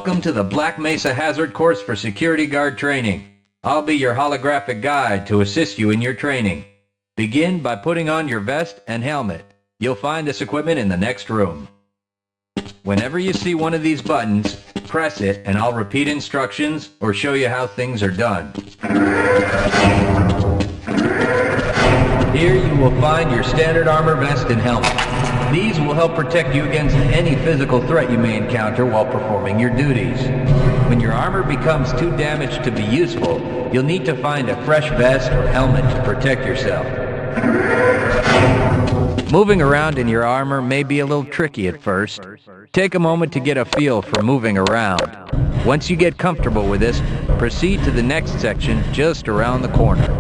Welcome to the Black Mesa Hazard Course for Security Guard Training. I'll be your holographic guide to assist you in your training. Begin by putting on your vest and helmet. You'll find this equipment in the next room. Whenever you see one of these buttons, press it and I'll repeat instructions or show you how things are done. Here you will find your standard armor vest and helmet. These will help protect you against any physical threat you may encounter while performing your duties. When your armor becomes too damaged to be useful, you'll need to find a fresh vest or helmet to protect yourself. Moving around in your armor may be a little tricky at first. Take a moment to get a feel for moving around. Once you get comfortable with this, proceed to the next section just around the corner.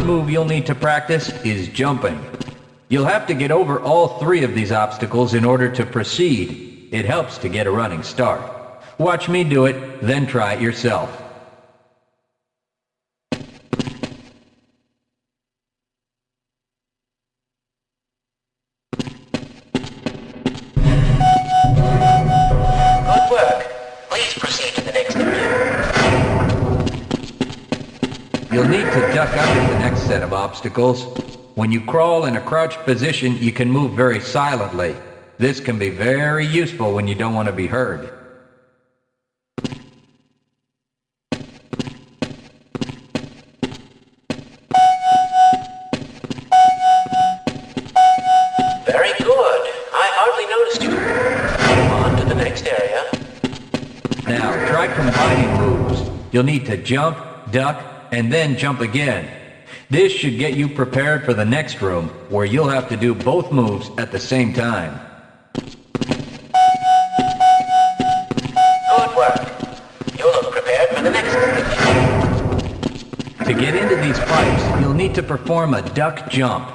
Move you'll need to practice is jumping. You'll have to get over all three of these obstacles in order to proceed. It helps to get a running start. Watch me do it, then try it yourself. Good work. Please proceed to the next area. You'll need to duck under the next set of obstacles. When you crawl in a crouched position, you can move very silently. This can be very useful when you don't want to be heard. Very good. I hardly noticed you. On to the next area. Now, try combining moves. You'll need to jump, duck, and then jump again. This should get you prepared for the next room, where you'll have to do both moves at the same time. Good work. You look prepared for the next stage. To get into these pipes, you'll need to perform a duck jump.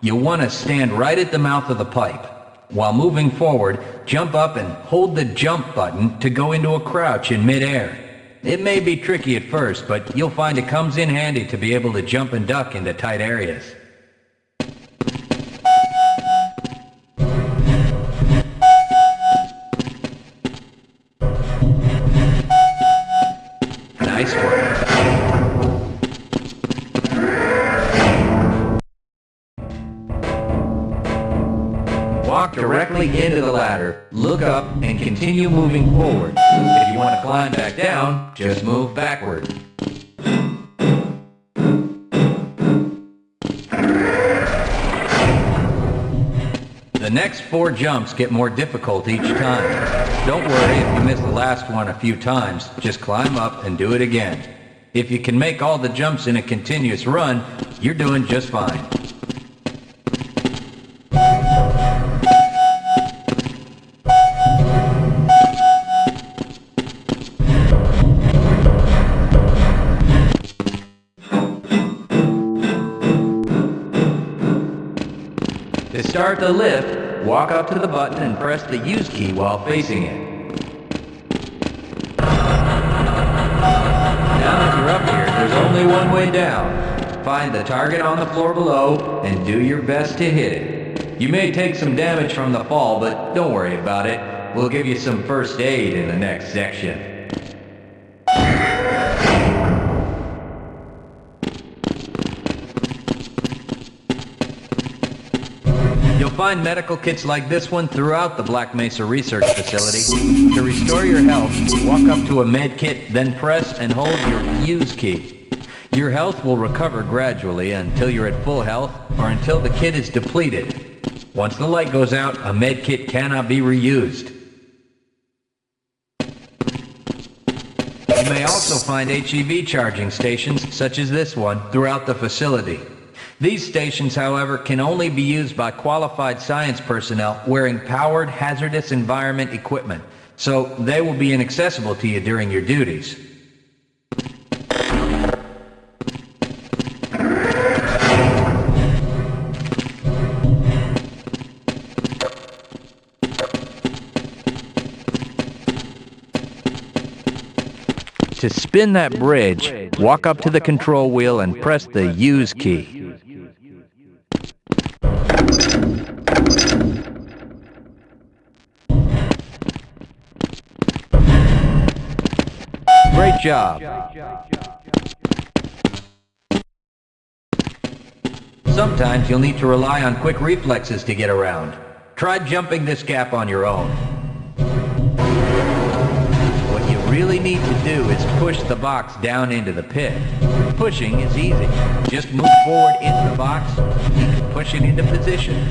You'll want to stand right at the mouth of the pipe. While moving forward, jump up and hold the jump button to go into a crouch in midair. It may be tricky at first, but you'll find it comes in handy to be able to jump and duck into tight areas. Nice work. Walk directly into the ladder, look up, and continue moving forward. If you want to climb back down, just move backward. The next 4 jumps get more difficult each time. Don't worry if you miss the last one a few times, just climb up and do it again. If you can make all the jumps in a continuous run, you're doing just fine. To start the lift, walk up to the button and press the use key while facing it. Now that you're up here, there's only one way down. Find the target on the floor below and do your best to hit it. You may take some damage from the fall, but don't worry about it. We'll give you some first aid in the next section. You'll find medical kits like this one throughout the Black Mesa Research Facility. To restore your health, walk up to a med kit, then press and hold your use key. Your health will recover gradually until you're at full health or until the kit is depleted. Once the light goes out, a med kit cannot be reused. You may also find HEV charging stations, such as this one, throughout the facility. These stations, however, can only be used by qualified science personnel wearing powered hazardous environment equipment, so they will be inaccessible to you during your duties. To spin that bridge, walk up to the control wheel and press the use key. Great job. Sometimes you'll need to rely on quick reflexes to get around. Try jumping this gap on your own. What you really need to do is push the box down into the pit. Pushing is easy. Just move forward into the box. You can push it into position.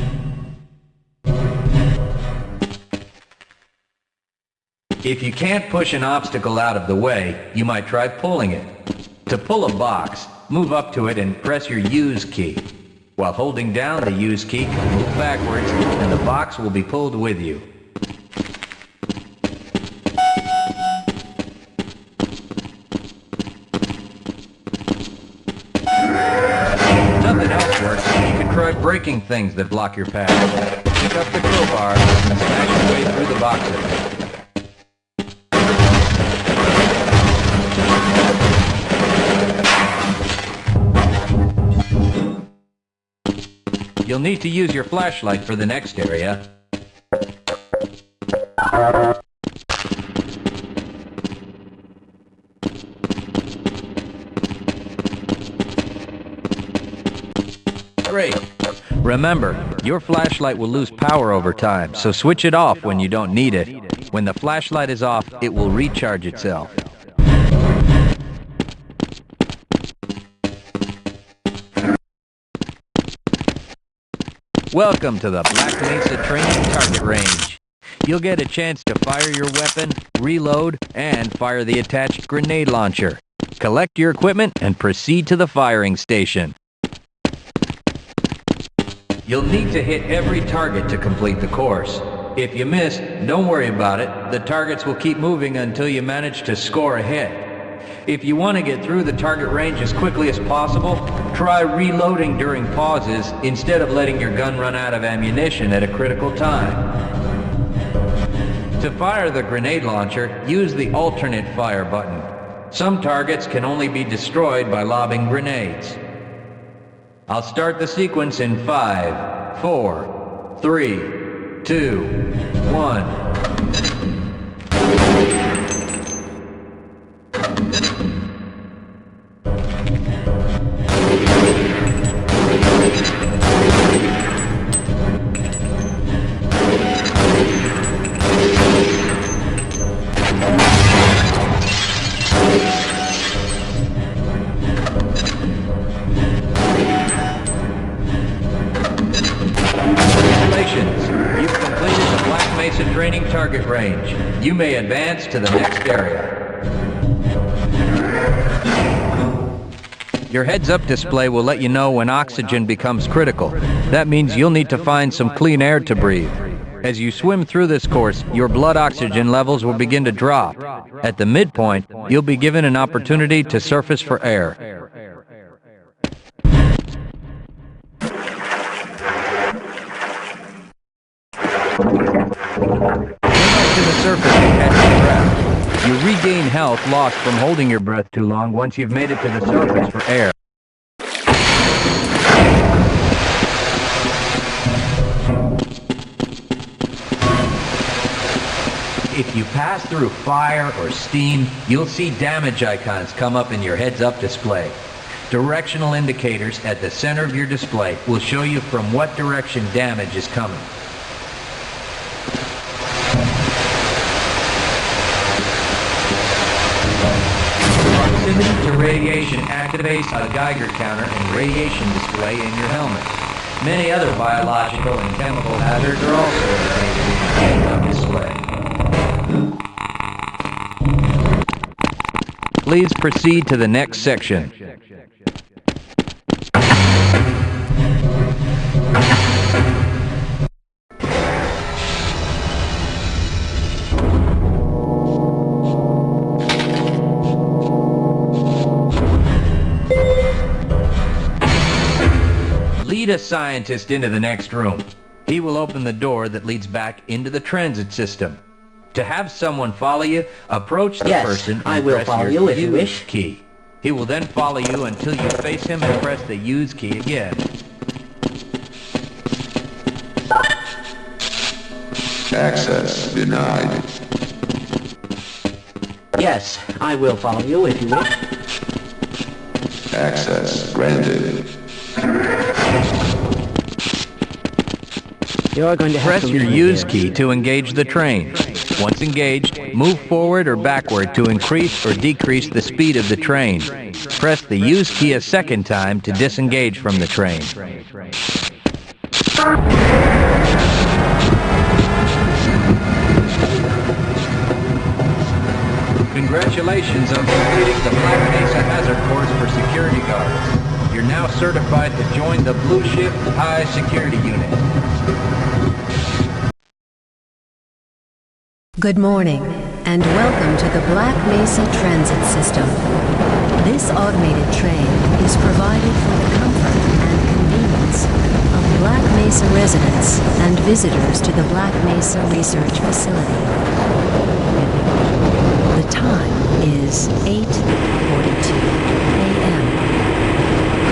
If you can't push an obstacle out of the way, you might try pulling it. To pull a box, move up to it and press your use key. While holding down the use key, move backwards and the box will be pulled with you. If nothing else works, you can try breaking things that block your path. Pick up the crowbar and smash your way through the boxes. You'll need to use your flashlight for the next area. Great. Remember, your flashlight will lose power over time, so switch it off when you don't need it. When the flashlight is off, it will recharge itself. Welcome to the Black Mesa Training Target Range. You'll get a chance to fire your weapon, reload, and fire the attached grenade launcher. Collect your equipment and proceed to the firing station. You'll need to hit every target to complete the course. If you miss, don't worry about it. The targets will keep moving until you manage to score a hit. If you want to get through the target range as quickly as possible, try reloading during pauses instead of letting your gun run out of ammunition at a critical time. To fire the grenade launcher, use the alternate fire button. Some targets can only be destroyed by lobbing grenades. I'll start the sequence in 5, 4, 3, 2, 1. You've completed the Black Mesa Training Target Range. You may advance to the next area. Your heads-up display will let you know when oxygen becomes critical. That means you'll need to find some clean air to breathe. As you swim through this course, your blood oxygen levels will begin to drop. At the midpoint, you'll be given an opportunity to surface for air. To the surface and catch your breath. You regain health lost from holding your breath too long once you've made it to the surface for air. If you pass through fire or steam, you'll see damage icons come up in your heads-up display. Directional indicators at the center of your display will show you from what direction damage is coming. Proximity to radiation activates a Geiger counter and radiation display in your helmet. Many other biological and chemical hazards are also indicated in the display. Please proceed to the next section. Lead a scientist into the next room. He will open the door that leads back into the transit system. To have someone follow you, approach the Yes, person I and will press follow your you if you use wish. key. He will then follow you until you face him and press the use key again. Access denied. Yes, I will follow you if you wish. Access granted. You're going to have Press to your leave me use here. key to engage the train. Once engaged, move forward or backward to increase or decrease the speed of the train. Press the use key a second time to disengage from the train. Congratulations on completing the Black Mesa Hazard Course for security guards. You're now certified to join the Blue Shift High Security Unit. Good morning, and welcome to the Black Mesa Transit System. This automated train is provided for the comfort and convenience of Black Mesa residents and visitors to the Black Mesa Research Facility. The time is 8:42 a.m.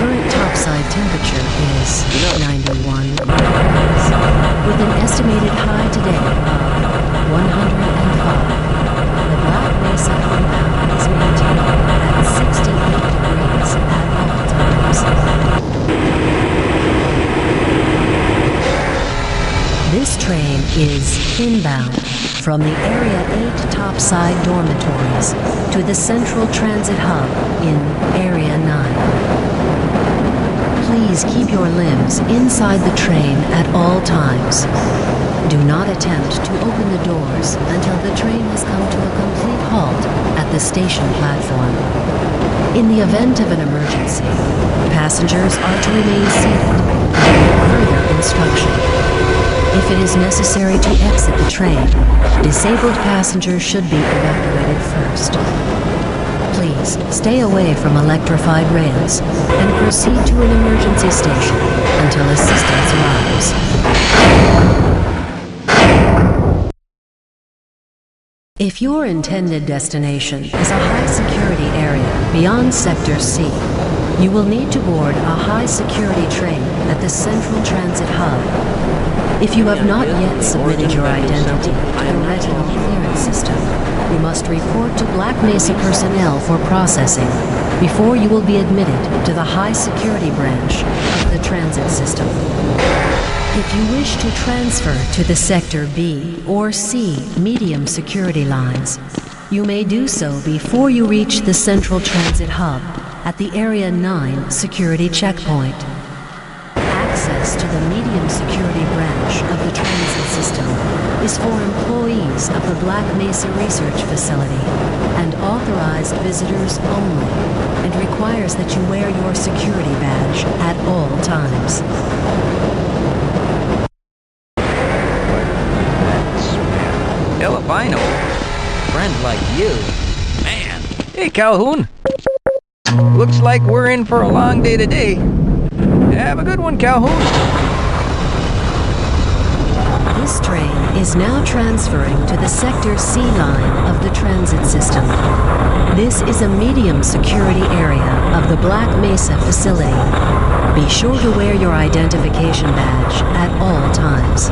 Current topside temperature is 91 degrees, with an estimated high today of 105. The Black Mesa compound is maintained at 68 degrees at all times. This train is inbound from the Area 8 topside dormitories to the Central Transit Hub in Area 9. Please keep your limbs inside the train at all times. Do not attempt to open the doors until the train has come to a complete halt at the station platform. In the event of an emergency, passengers are to remain seated until further instruction. If it is necessary to exit the train, disabled passengers should be evacuated first. Please stay away from electrified rails and proceed to an emergency station until assistance arrives. If your intended destination is a high-security area beyond Sector C, you will need to board a high-security train at the Central Transit Hub. If you have not yet submitted your identity to the retinal clearance system, you must report to Black Mesa personnel for processing before you will be admitted to the high-security branch of the transit system. If you wish to transfer to the Sector B or C medium security lines, you may do so before you reach the Central Transit Hub at the Area 9 security checkpoint. Access to the medium security branch of the transit system is for employees of the Black Mesa Research Facility and authorized visitors only, and requires that you wear your security badge at all times. Hell if I know. Friends like you. Man. Hey, Calhoun. Looks like we're in for a long day today. Have a good one, Calhoun. This train is now transferring to the Sector C line of the transit system. This is a medium security area of the Black Mesa facility. Be sure to wear your identification badge at all times.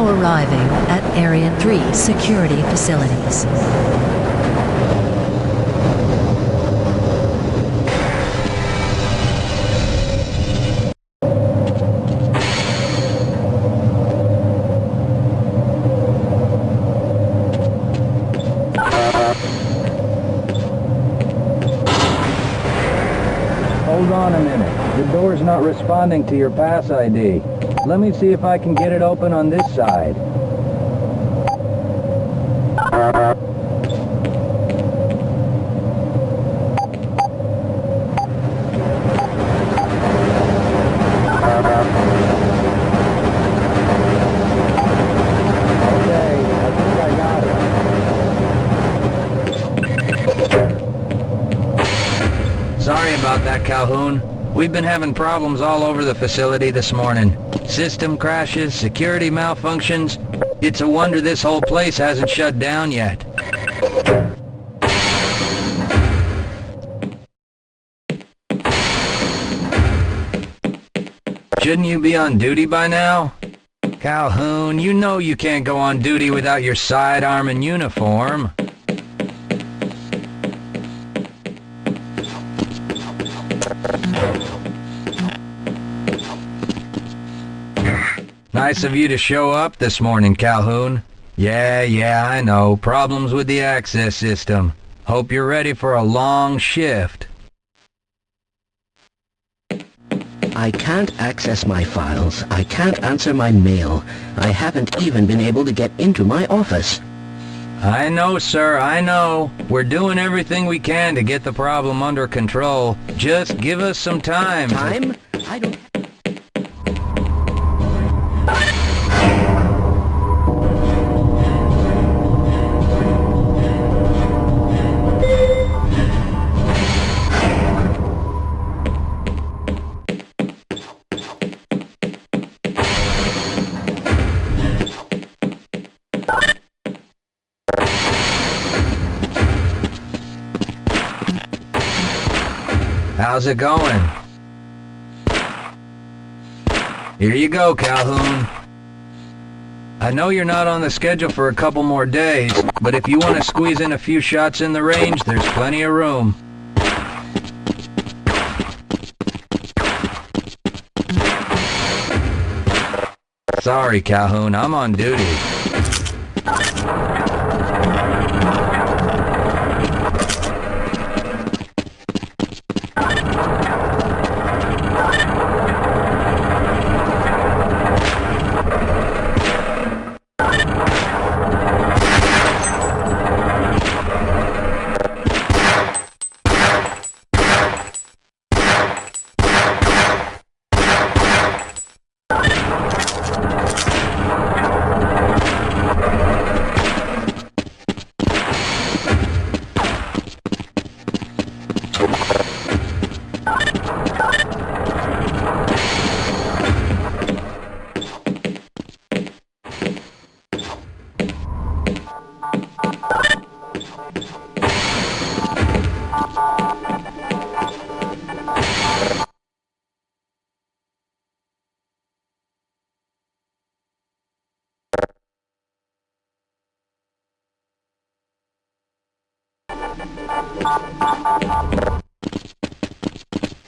Arriving at Area 3 security facilities. Hold on a minute. The door's not responding to your pass ID. Let me see if I can get it open on this side. Calhoun. We've been having problems all over the facility this morning. System crashes, security malfunctions. It's a wonder this whole place hasn't shut down yet. Shouldn't you be on duty by now? Calhoun, you know you can't go on duty without your sidearm and uniform. Nice of you to show up this morning, Calhoun. Yeah, I know. Problems with the access system. Hope you're ready for a long shift. I can't access my files. I can't answer my mail. I haven't even been able to get into my office. I know, sir, I know. We're doing everything we can to get the problem under control. Just give us some time. Time? I don't... How's it going? Here you go, Calhoun. I know you're not on the schedule for a couple more days, but if you want to squeeze in a few shots in the range, there's plenty of room. Sorry, Calhoun, I'm on duty.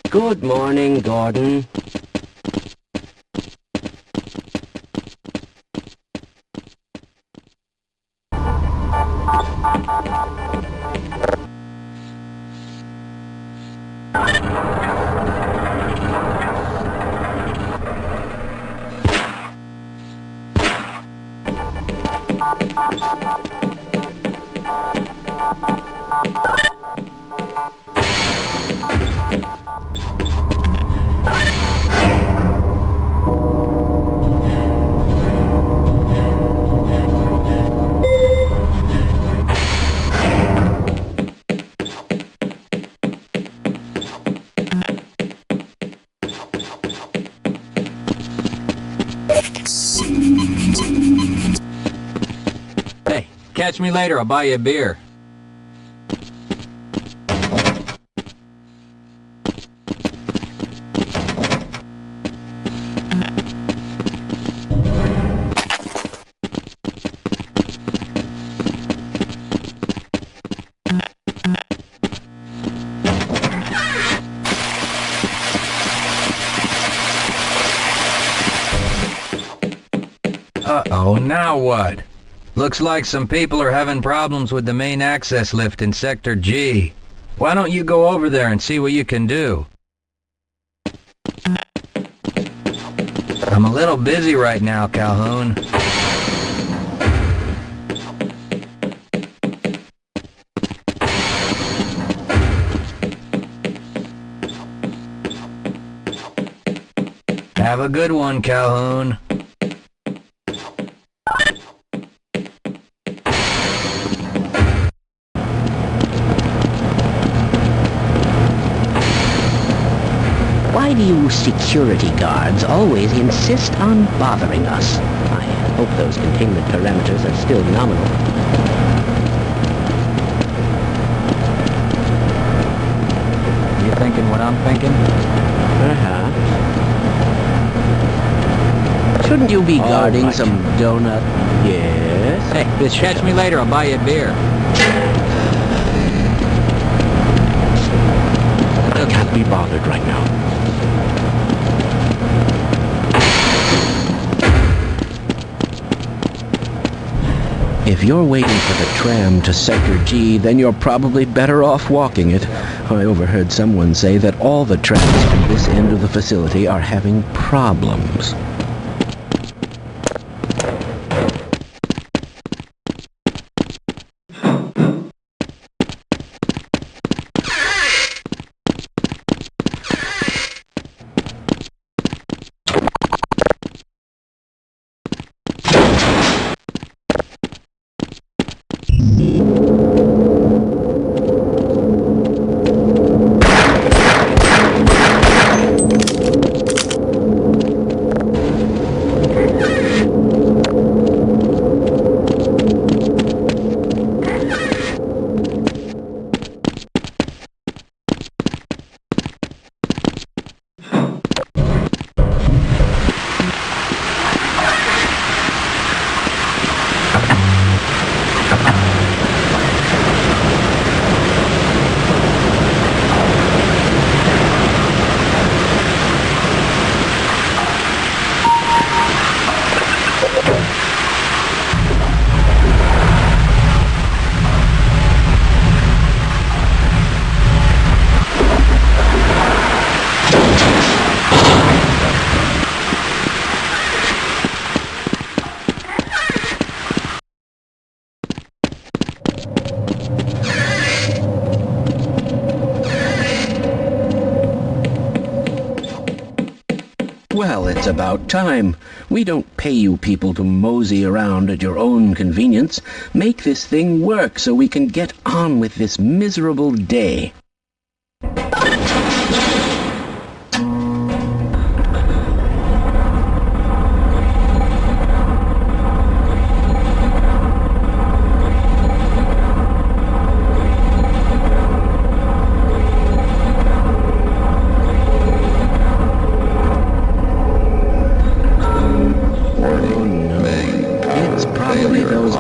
Good morning, Gordon. Hey, catch me later, I'll buy you a beer. Uh-oh, now what? Looks like some people are having problems with the main access lift in Sector G. Why don't you go over there and see what you can do? I'm a little busy right now, Calhoun. Have a good one, Calhoun. Why do you security guards always insist on bothering us? I hope those containment parameters are still nominal. You thinking what I'm thinking? Perhaps. Shouldn't you be guarding right. some donut? Yes? Hey, bitch, catch me later. I'll buy you a beer. I can't be bothered right now. If you're waiting for the tram to Sector G, then you're probably better off walking it. I overheard someone say that all the trams from this end of the facility are having problems. Well, it's about time. We don't pay you people to mosey around at your own convenience. Make this thing work so we can get on with this miserable day.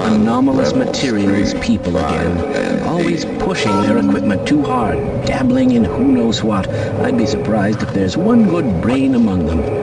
Anomalous materials people again, always pushing their equipment too hard, dabbling in who knows what. I'd be surprised if there's one good brain among them.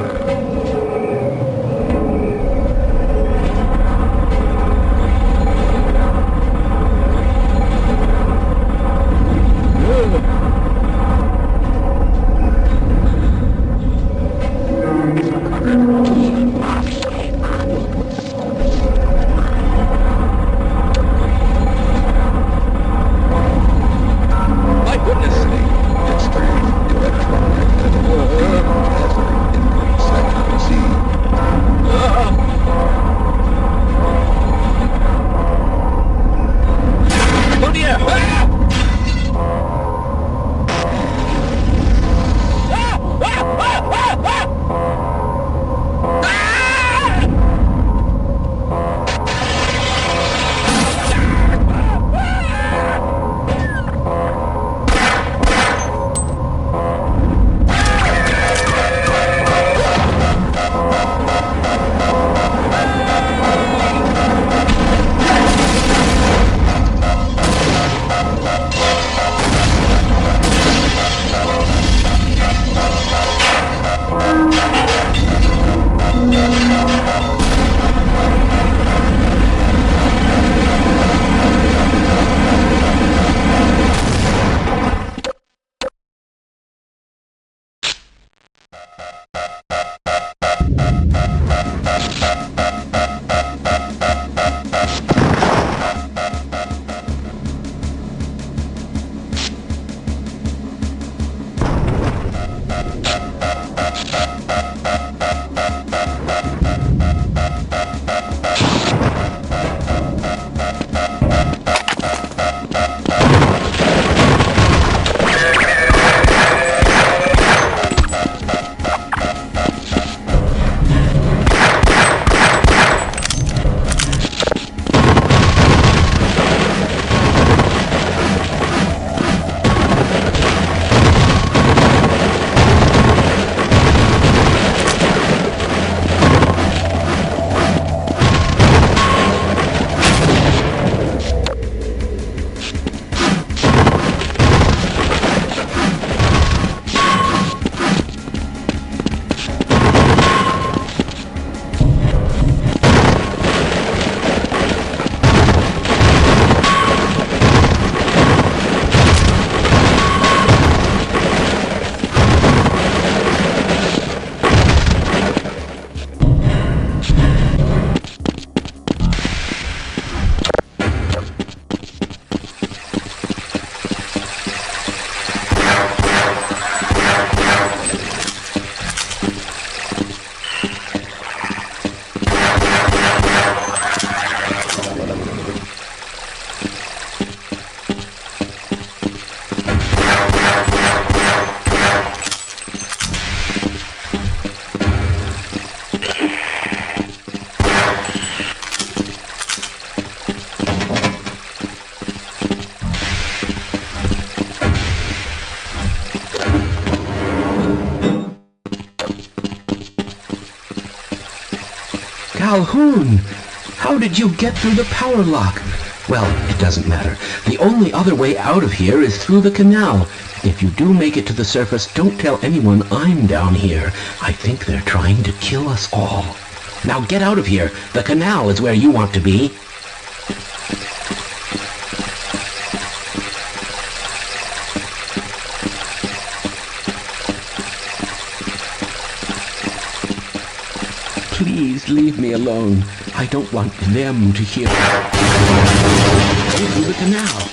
Calhoun! How did you get through the power lock? Well, it doesn't matter. The only other way out of here is through the canal. If you do make it to the surface, don't tell anyone I'm down here. I think they're trying to kill us all. Now get out of here. The canal is where you want to be. Please leave me alone. I don't want them to hear. Go through the canal.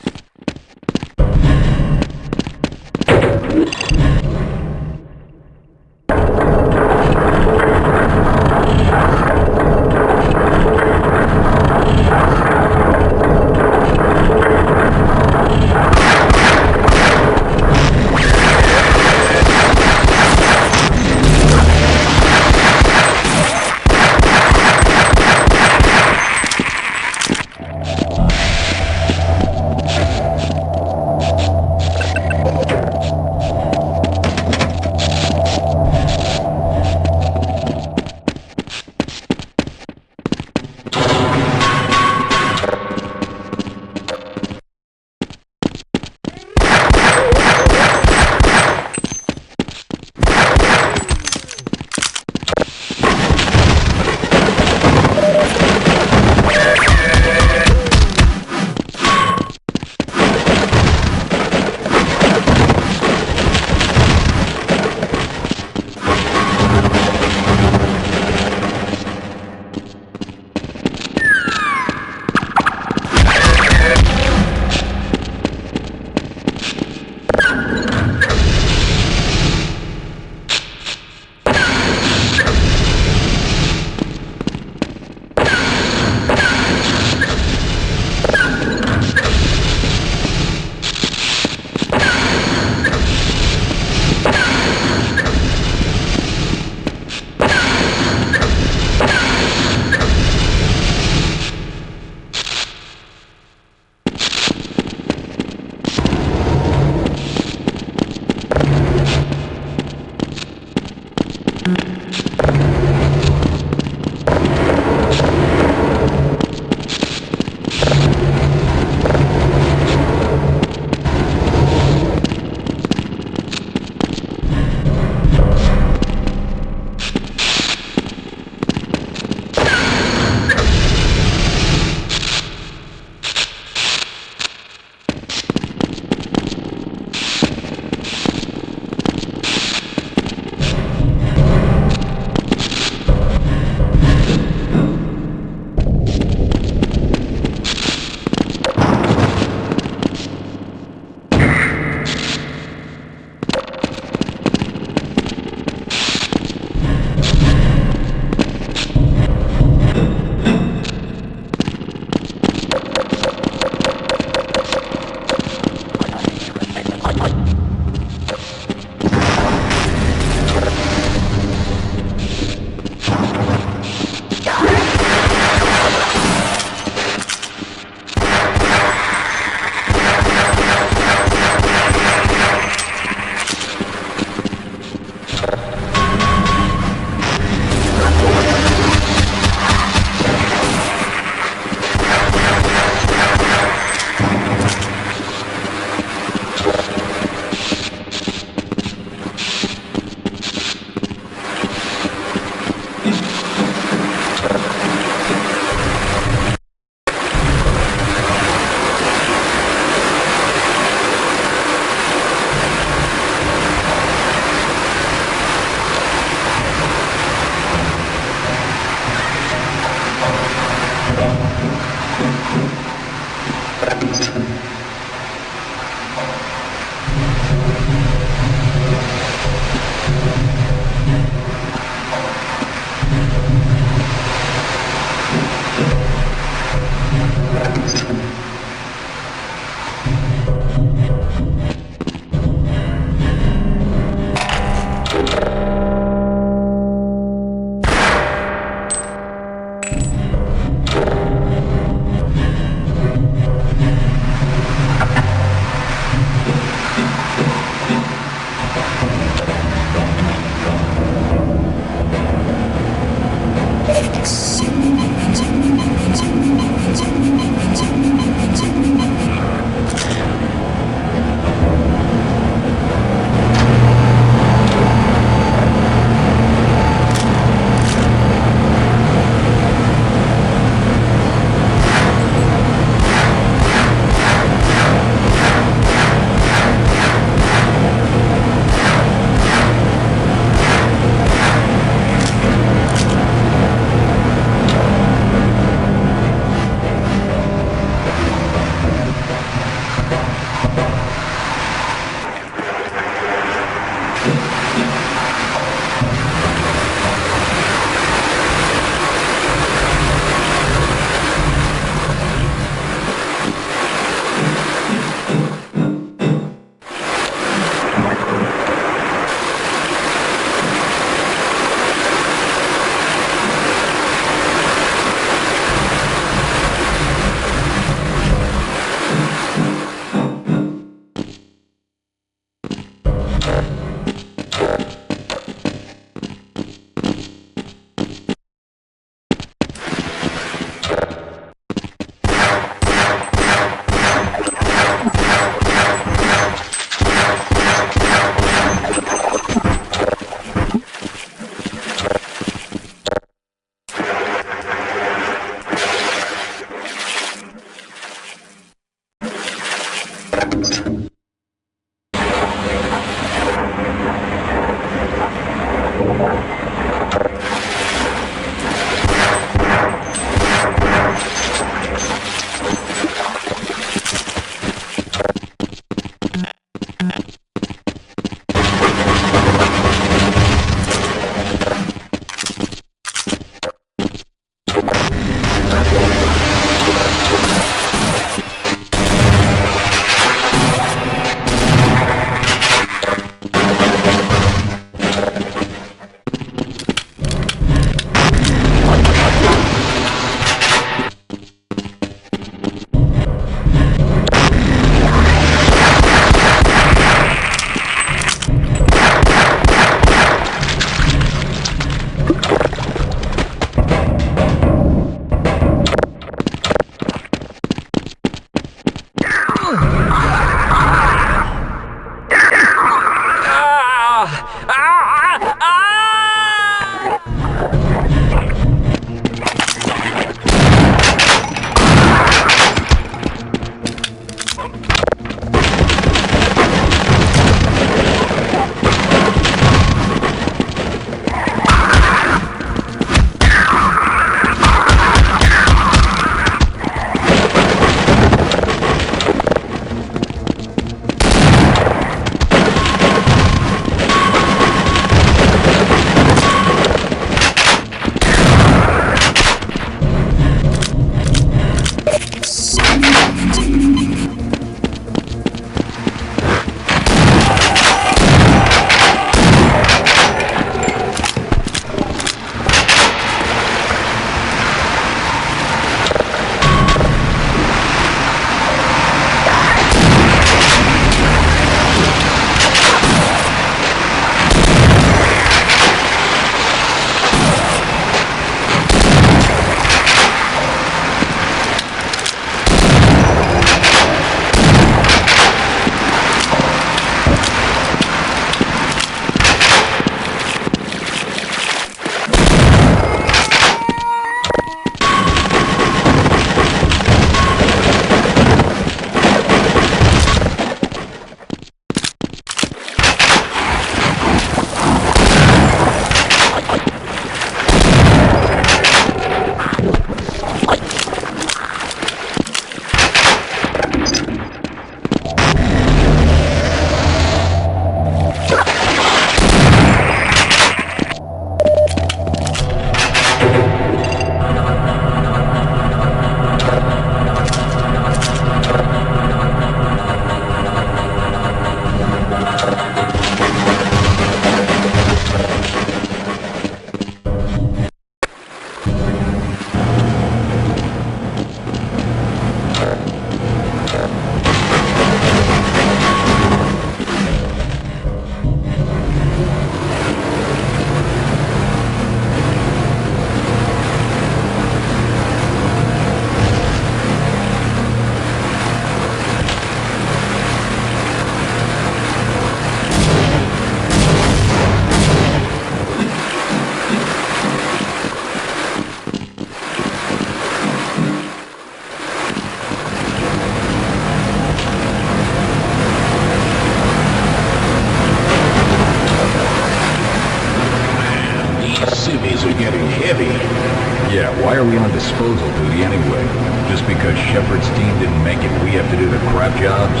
disposal duty anyway. Just because Shepard's team didn't make it, we have to do the crap jobs?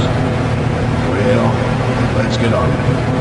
Well, let's get on with it.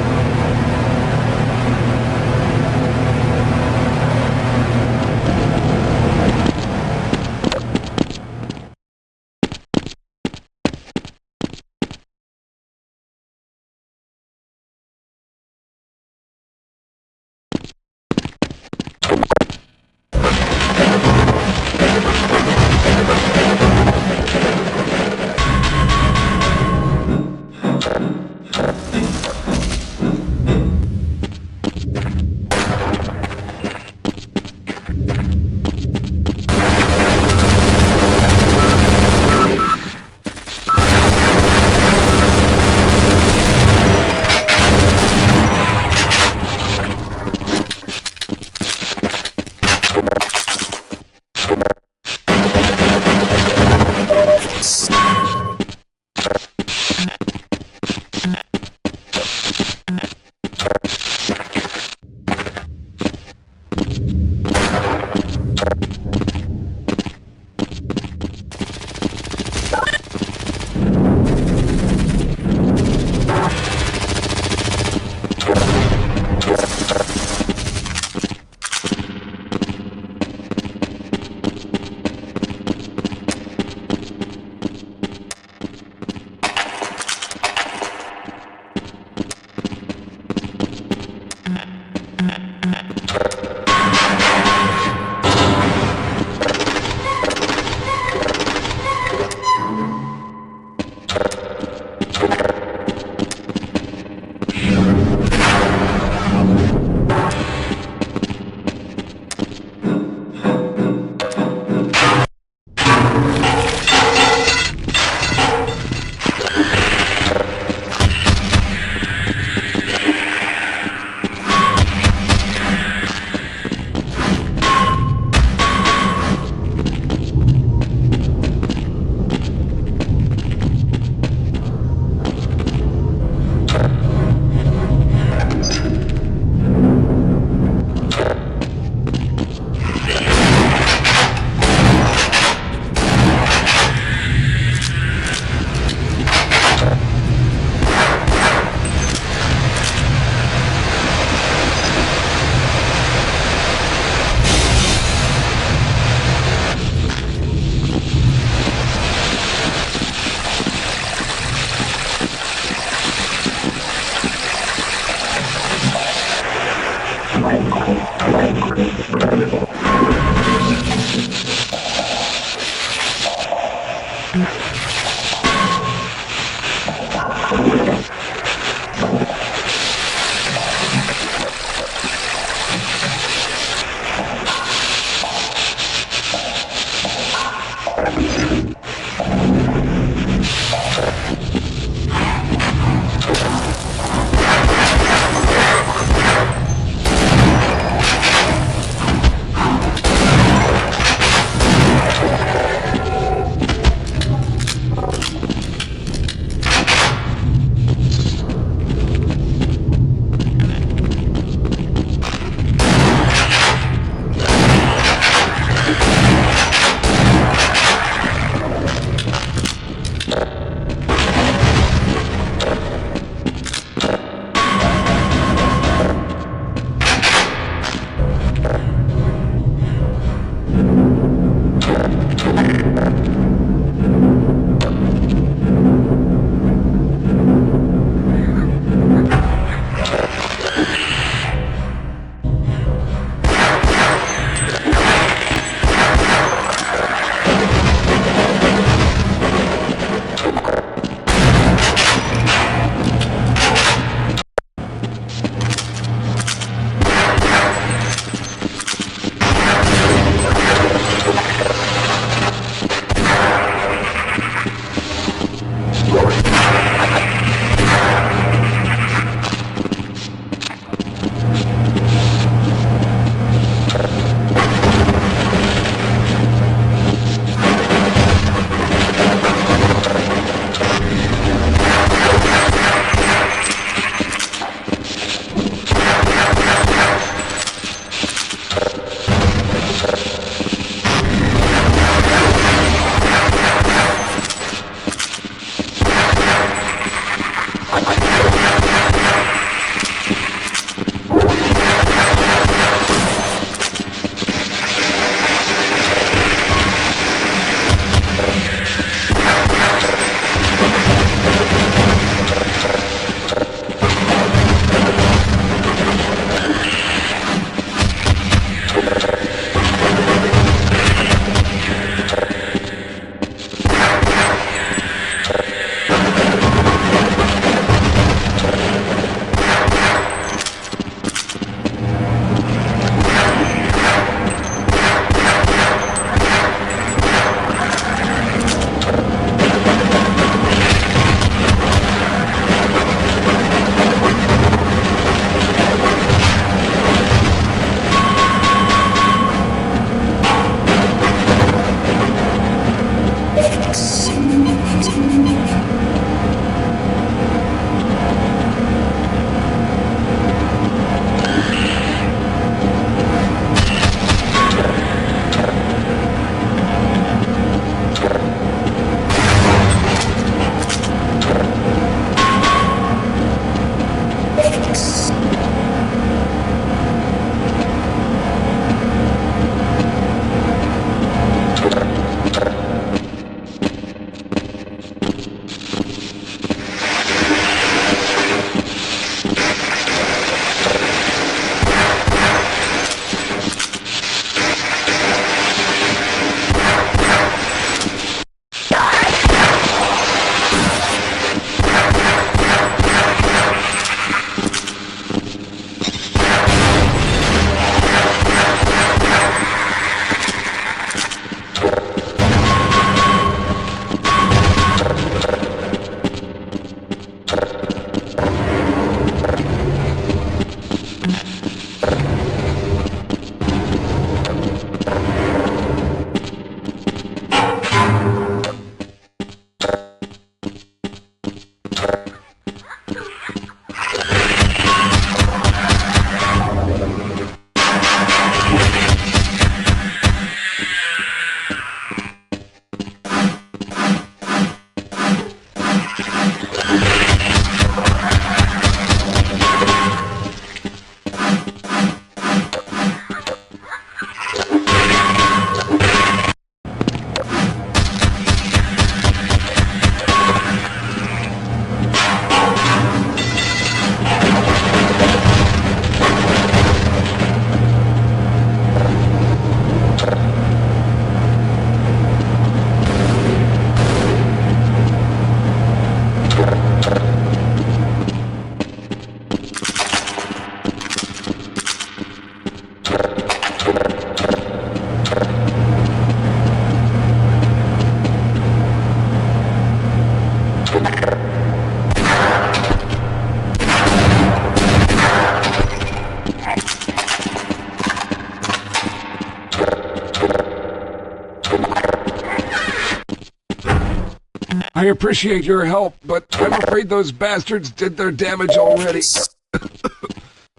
appreciate your help, but I'm afraid those bastards did their damage already.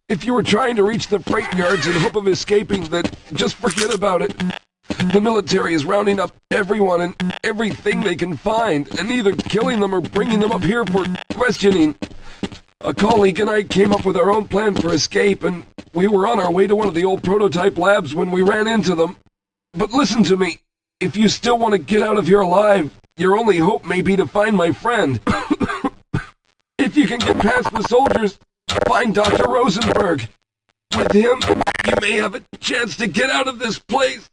If you were trying to reach the freight yards in hope of escaping, then just forget about it. The military is rounding up everyone and everything they can find, and either killing them or bringing them up here for questioning. A colleague and I came up with our own plan for escape, and we were on our way to one of the old prototype labs when we ran into them. But listen to me. If you still want to get out of here alive, your only hope may be to find my friend. If you can get past the soldiers, find Dr. Rosenberg. With him, you may have a chance to get out of this place.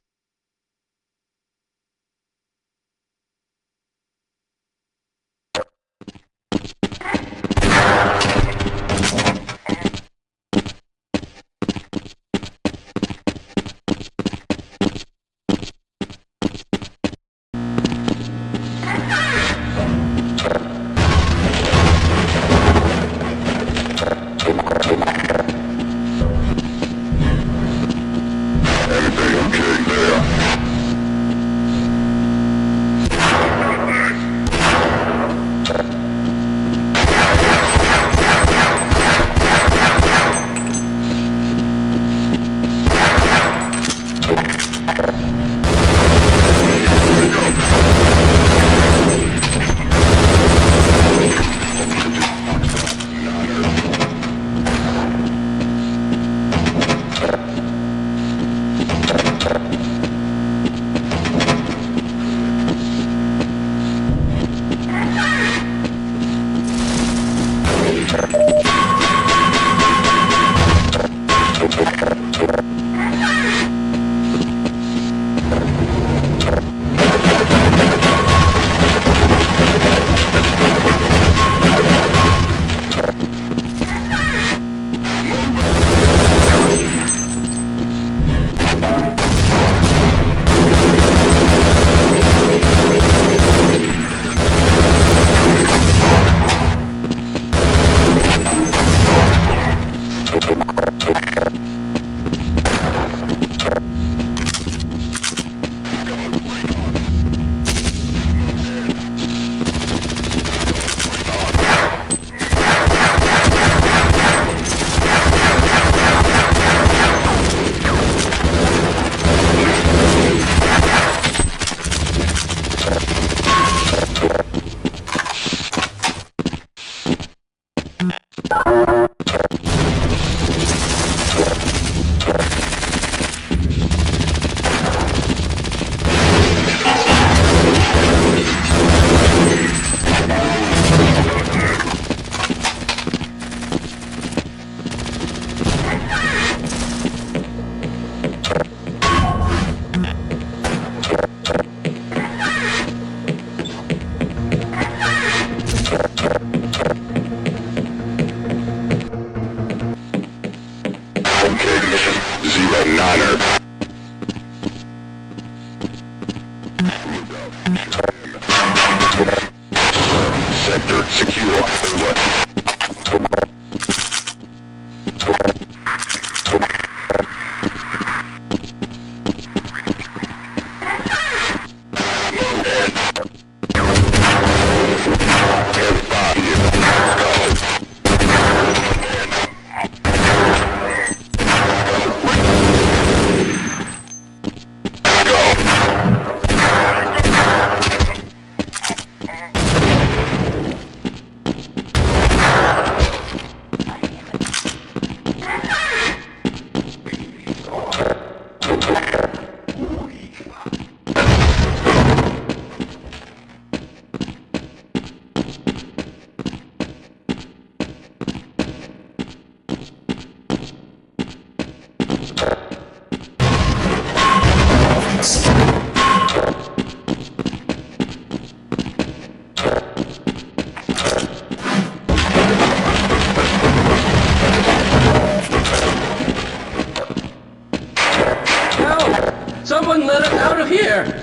Someone let us out of here!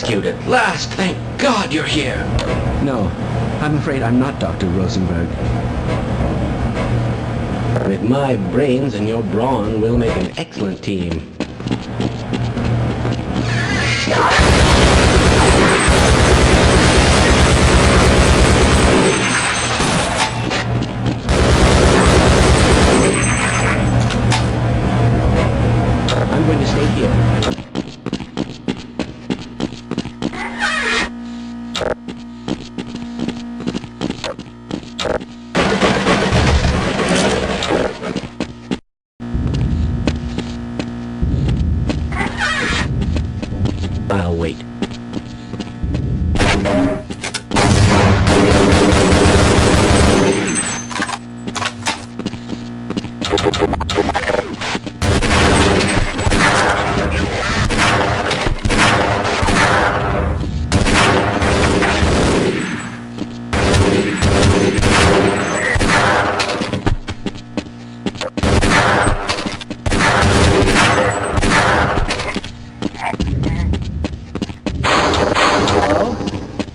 rescued at last! Thank God you're here! No, I'm afraid I'm not Dr. Rosenberg. With my brains and your brawn, we'll make an excellent team. I'm going to stay here. I'll wait.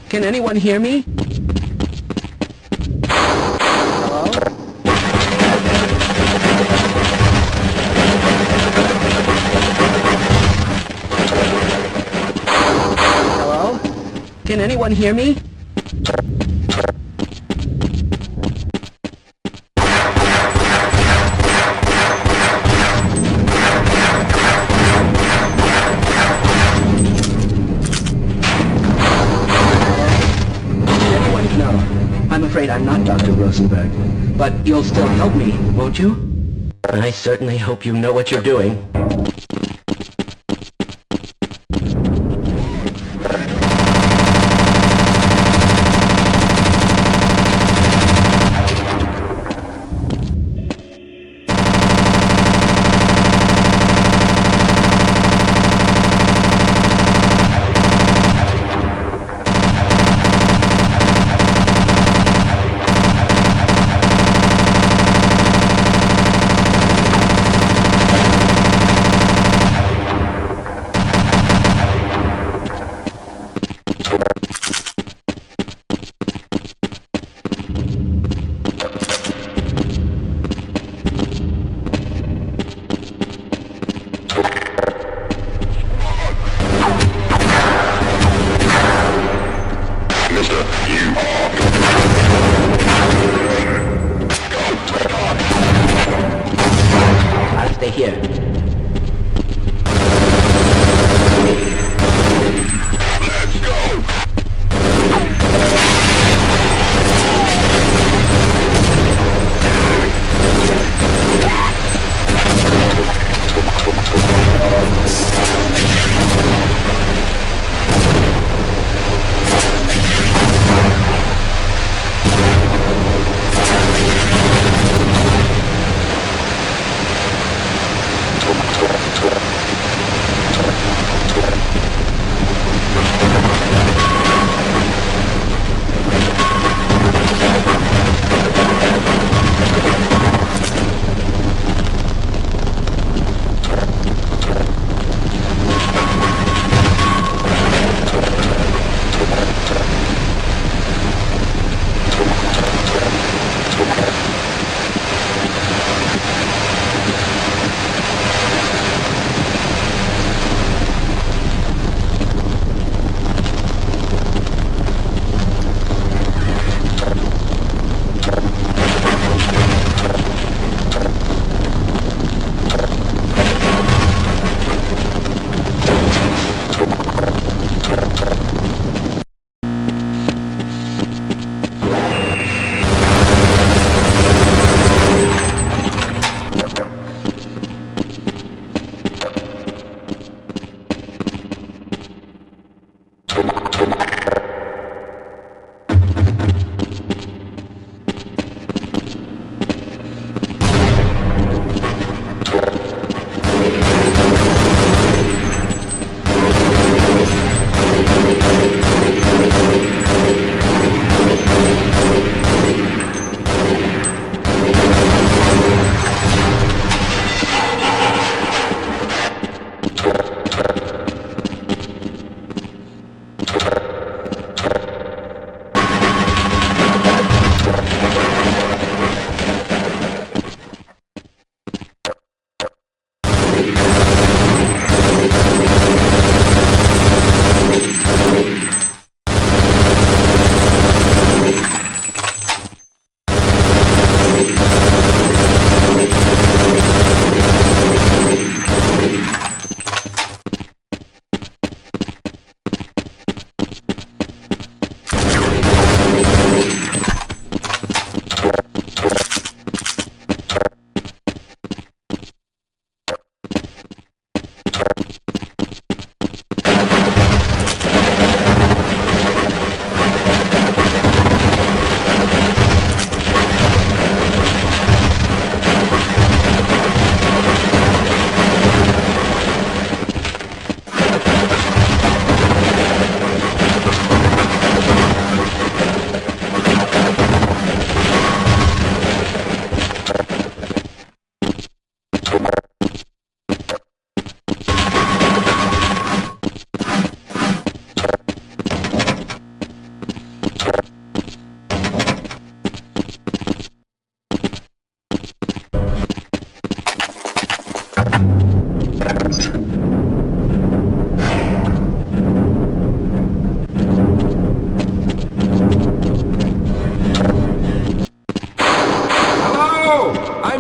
Can anyone hear me? Hello? Hello? Can anyone hear me? I'm afraid I'm not Dr. Rosenberg, but you'll still help me, won't you? I certainly hope you know what you're doing.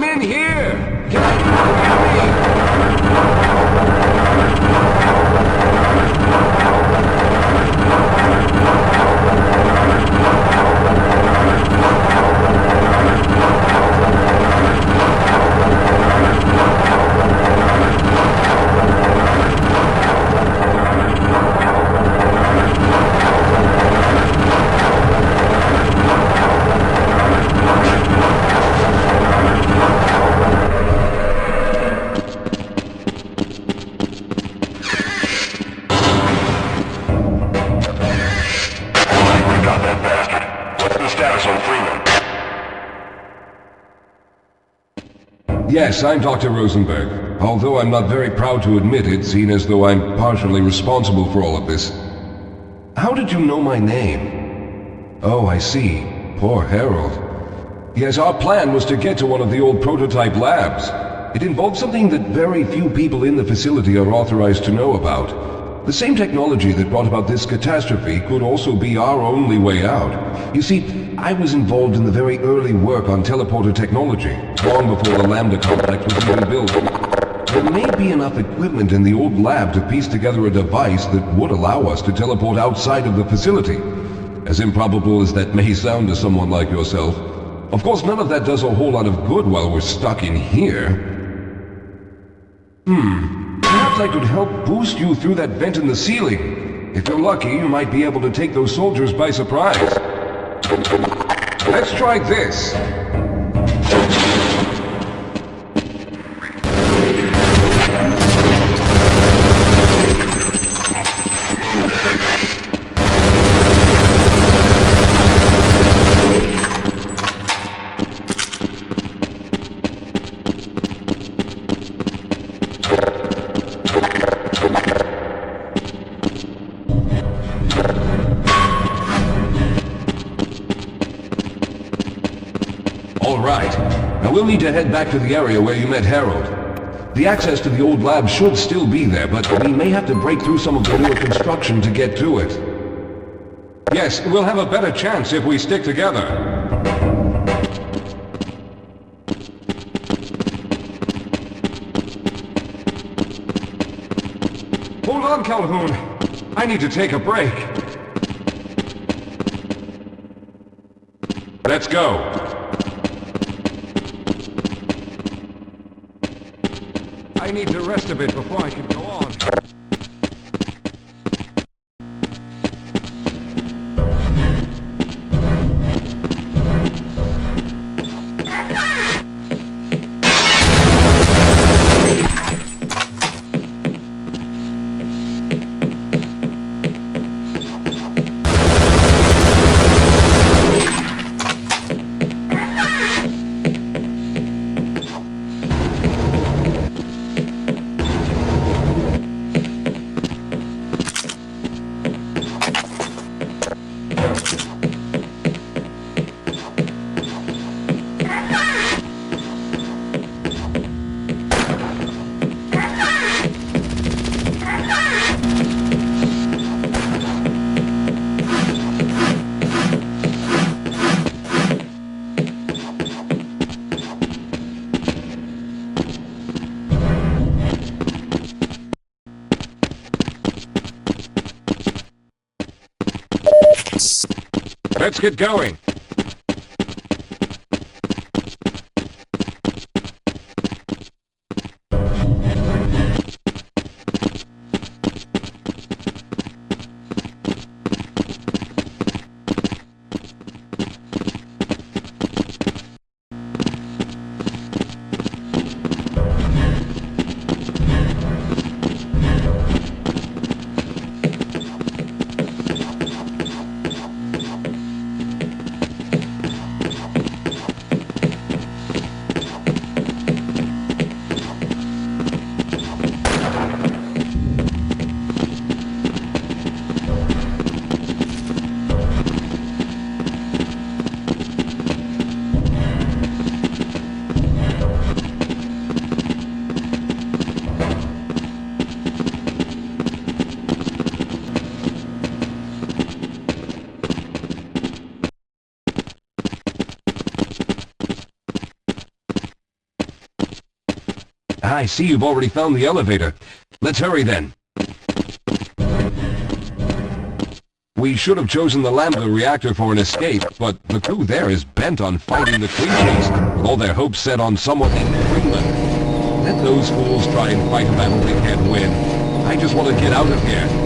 in here! Can you hear me? Yes, I'm Dr. Rosenberg, although I'm not very proud to admit it, seeing as though I'm partially responsible for all of this. How did you know my name? Oh, I see. Poor Harold. Yes, our plan was to get to one of the old prototype labs. It involved something that very few people in the facility are authorized to know about. The same technology that brought about this catastrophe could also be our only way out. You see, I was involved in the very early work on teleporter technology, long before the Lambda complex was even built. There may be enough equipment in the old lab to piece together a device that would allow us to teleport outside of the facility. As improbable as that may sound to someone like yourself. Of course, none of that does a whole lot of good while we're stuck in here. Perhaps I could help boost you through that vent in the ceiling. If you're lucky, you might be able to take those soldiers by surprise. Let's try this. We'll need to head back to the area where you met Harold. The access to the old lab should still be there, but we may have to break through some of the newer construction to get to it. Yes, we'll have a better chance if we stick together. Hold on, Calhoun. I need to take a break. Let's go. I need to rest a bit before I can go on. Let's get going. I see you've already found the elevator. Let's hurry then. We should have chosen the Lambda reactor for an escape, but the crew there is bent on fighting the creatures, with all their hopes set on someone in Greenland. Let those fools try and fight a battle they can't win. I just want to get out of here.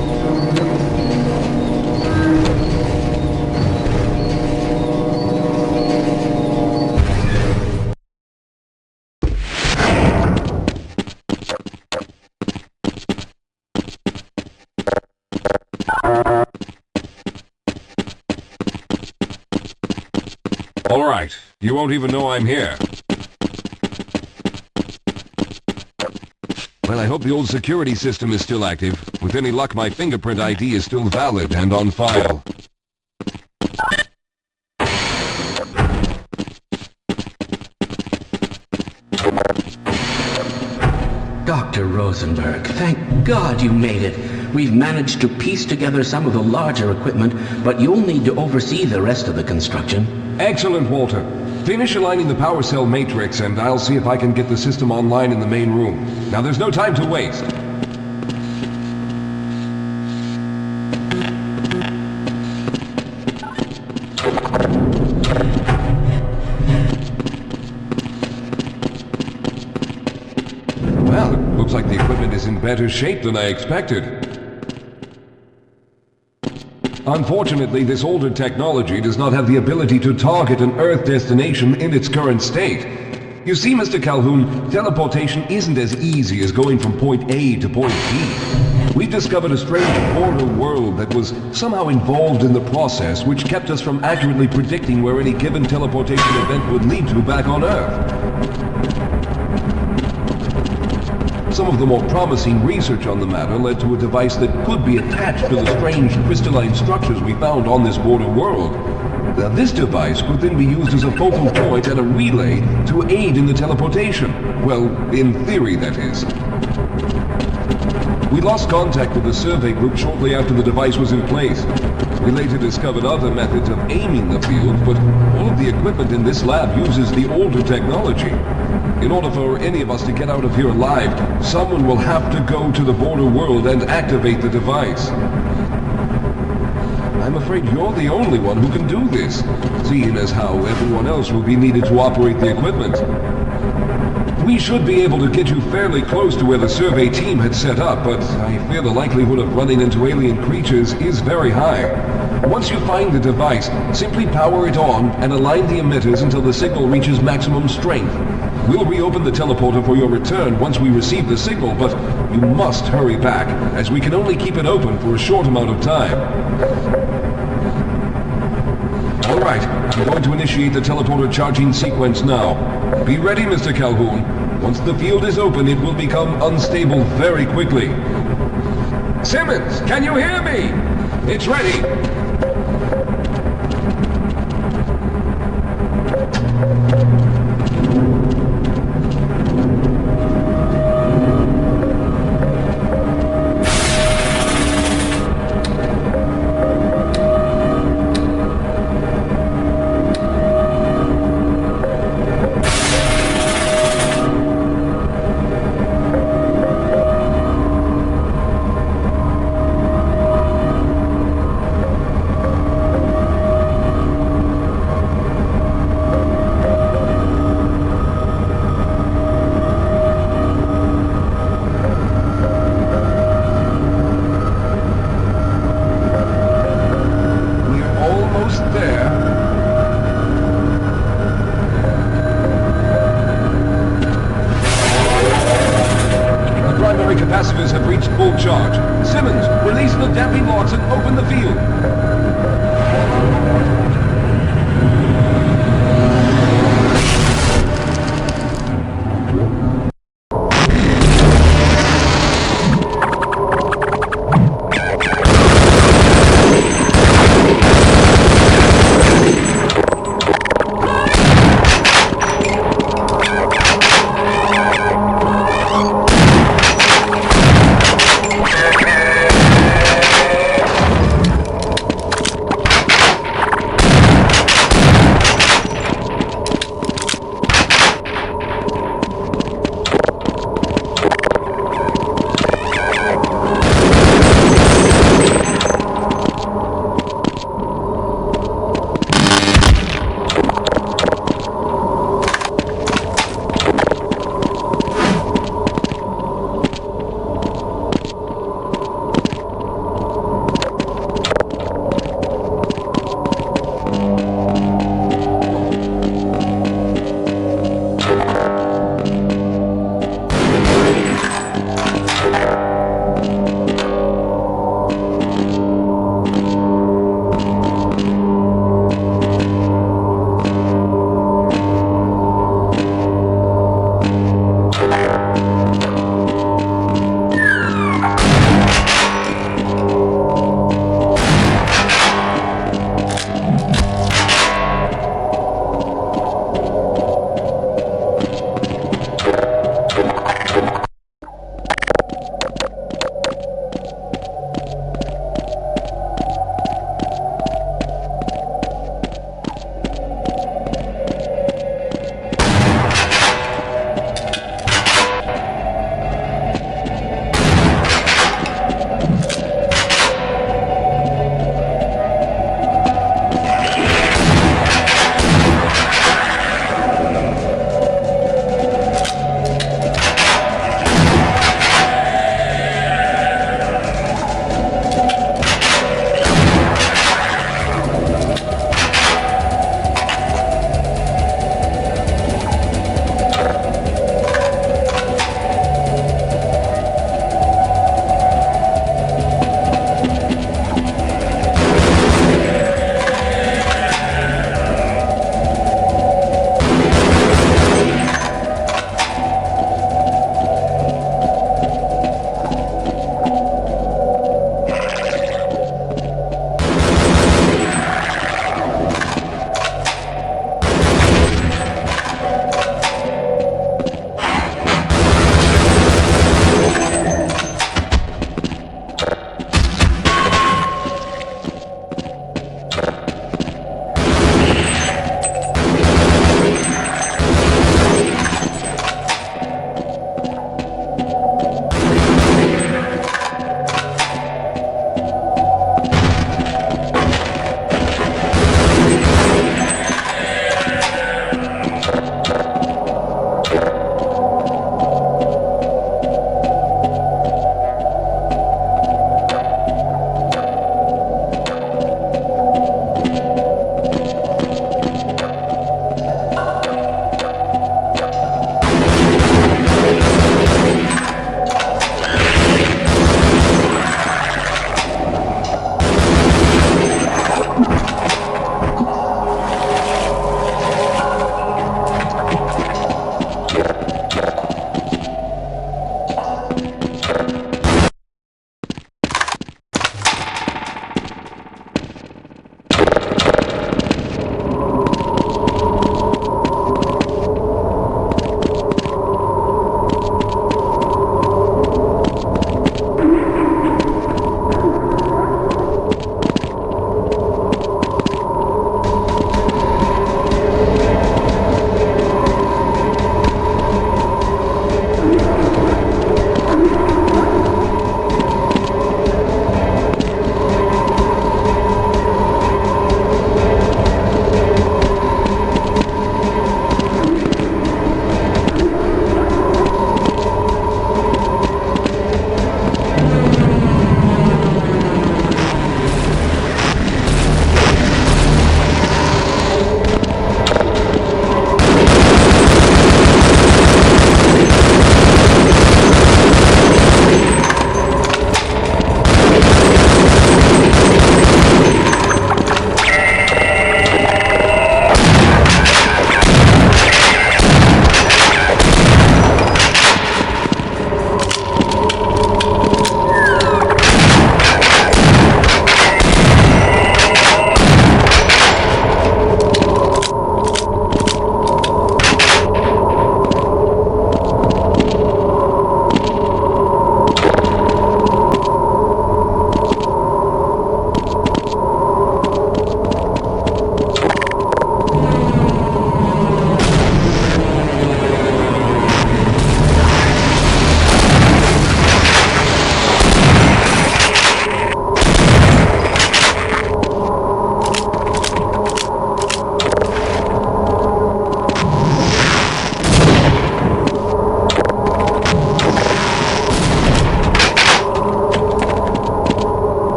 All right, you won't even know I'm here. Well, I hope the old security system is still active. With any luck, my fingerprint ID is still valid and on file. Dr. Rosenberg, thank God you made it. We've managed to piece together some of the larger equipment, but you'll need to oversee the rest of the construction. Excellent, Walter. Finish aligning the power cell matrix, and I'll see if I can get the system online in the main room. Now, there's no time to waste. Well, it looks like the equipment is in better shape than I expected. Unfortunately, this older technology does not have the ability to target an Earth destination in its current state. You see, Mr. Calhoun, teleportation isn't as easy as going from point A to point B. We've discovered a strange border world that was somehow involved in the process, which kept us from accurately predicting where any given teleportation event would lead to back on Earth. Some of the more promising research on the matter led to a device that could be attached to the strange crystalline structures we found on this border world. Now, this device could then be used as a focal point and a relay to aid in the teleportation. Well, in theory, that is. We lost contact with the survey group shortly after the device was in place. We later discovered other methods of aiming the field, but all of the equipment in this lab uses the older technology. In order for any of us to get out of here alive, someone will have to go to the border world and activate the device. I'm afraid you're the only one who can do this, seeing as how everyone else will be needed to operate the equipment. We should be able to get you fairly close to where the survey team had set up, but I fear the likelihood of running into alien creatures is very high. Once you find the device, simply power it on and align the emitters until the signal reaches maximum strength. We'll reopen the teleporter for your return once we receive the signal, but you must hurry back, as we can only keep it open for a short amount of time. All right, I'm going to initiate the teleporter charging sequence now. Be ready, Mr. Calhoun. Once the field is open, it will become unstable very quickly. Simmons, can you hear me? It's ready. Capacitors have reached full charge. Simmons, release the damping locks and open the field.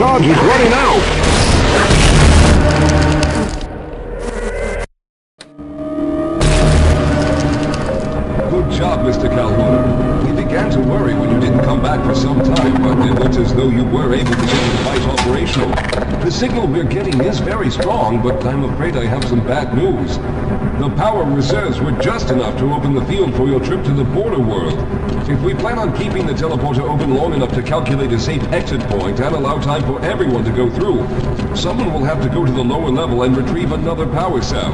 charge is running out! Good job, Mr. Calhoun. We began to worry when you didn't come back for some time, but it looks as though you were able to get the device operational. The signal we're getting is very strong, but I'm afraid I have some bad news. The power reserves were just enough to open the field for your trip to the border world. If we plan on keeping the teleporter open long enough to calculate a safe exit point and allow time for everyone to go through, someone will have to go to the lower level and retrieve another power cell.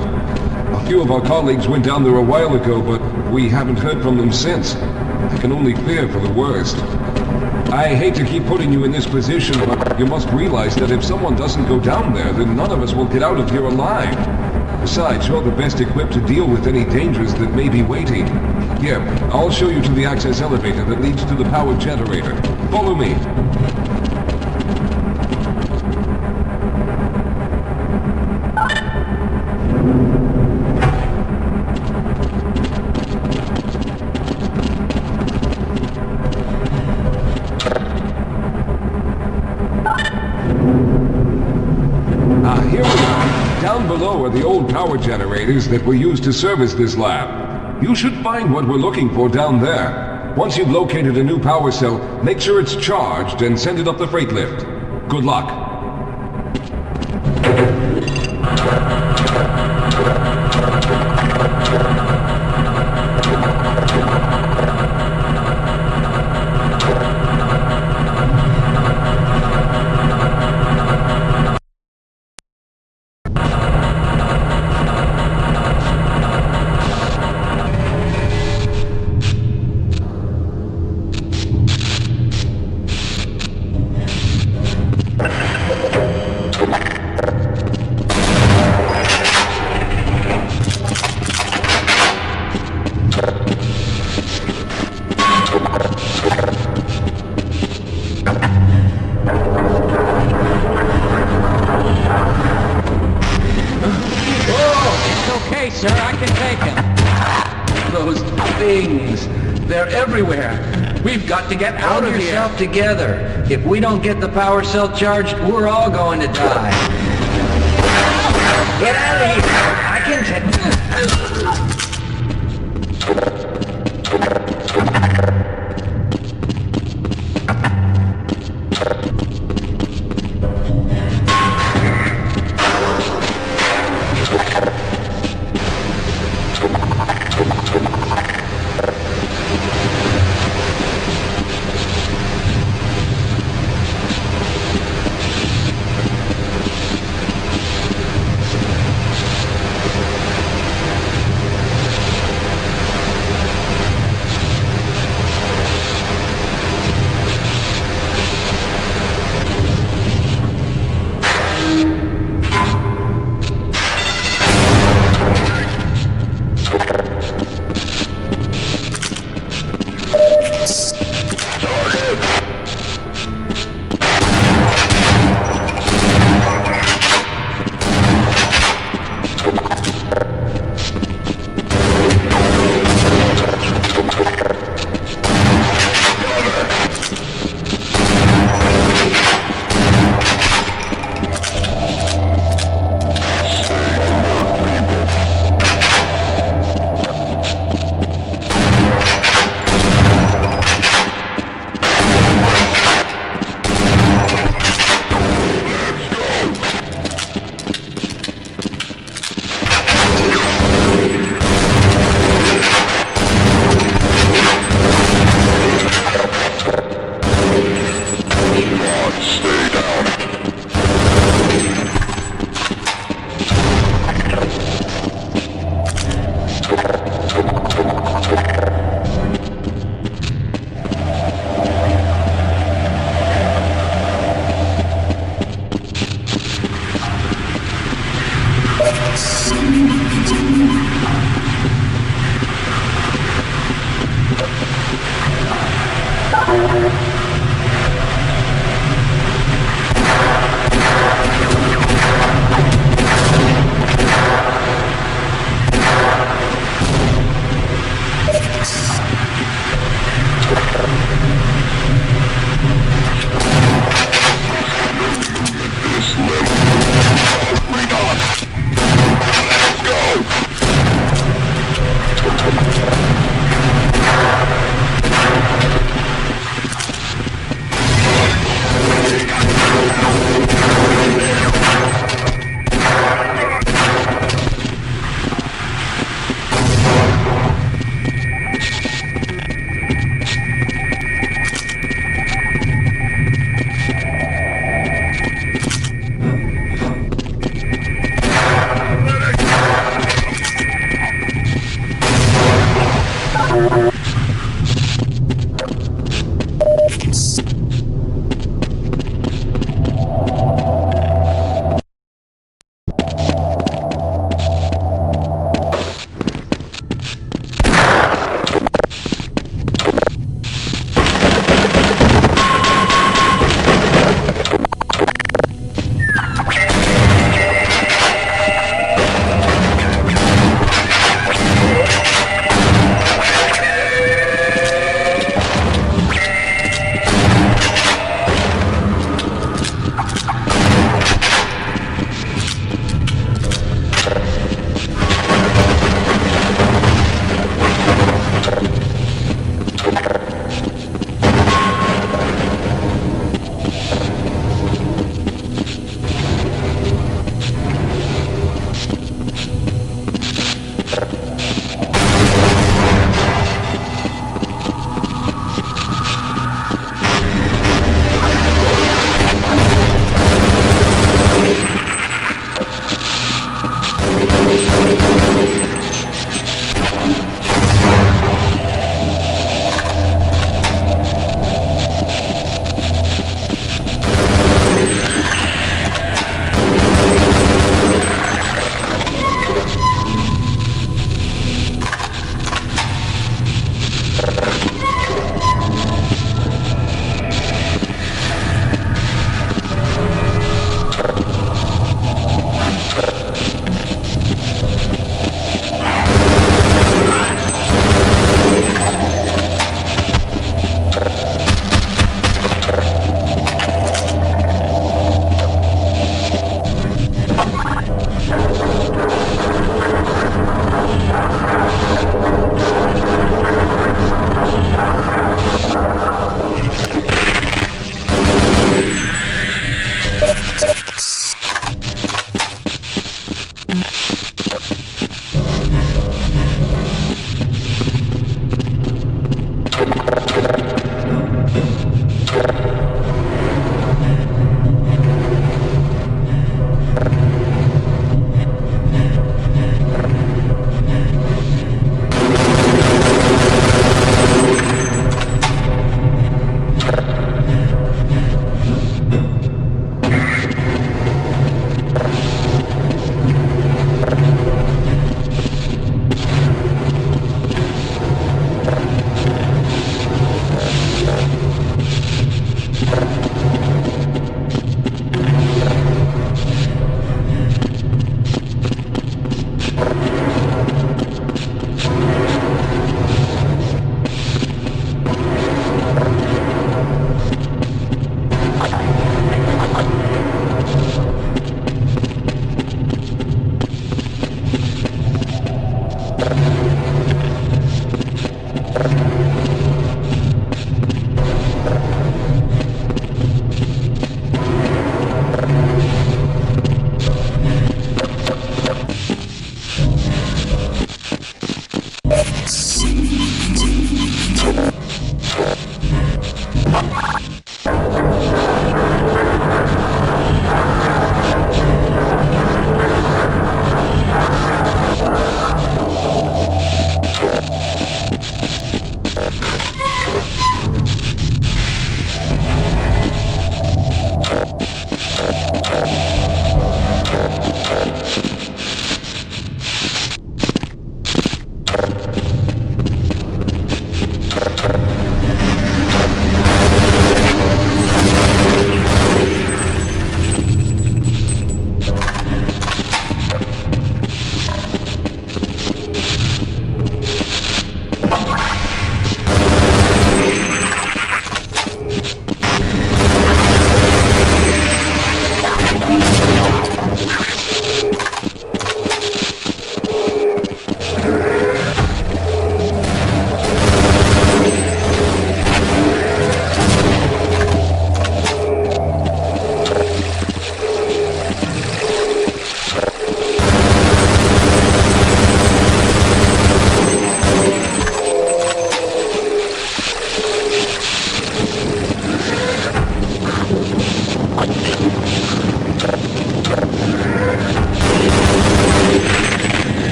A few of our colleagues went down there a while ago, but we haven't heard from them since. I can only fear for the worst. I hate to keep putting you in this position, but you must realize that if someone doesn't go down there, then none of us will get out of here alive. Besides, you're the best equipped to deal with any dangers that may be waiting. Here, I'll show you to the access elevator that leads to the power generator. Follow me. Here we are. Down below are the old power generators that were used to service this lab. You should find what we're looking for down there. Once you've located a new power cell, make sure it's charged and send it up the freight lift. Good luck. Sir, I can take him. Those things, they're everywhere. We've got to get out of Hold here. yourself together. If we don't get the power cell charged, we're all going to die. Get out of here. I can take...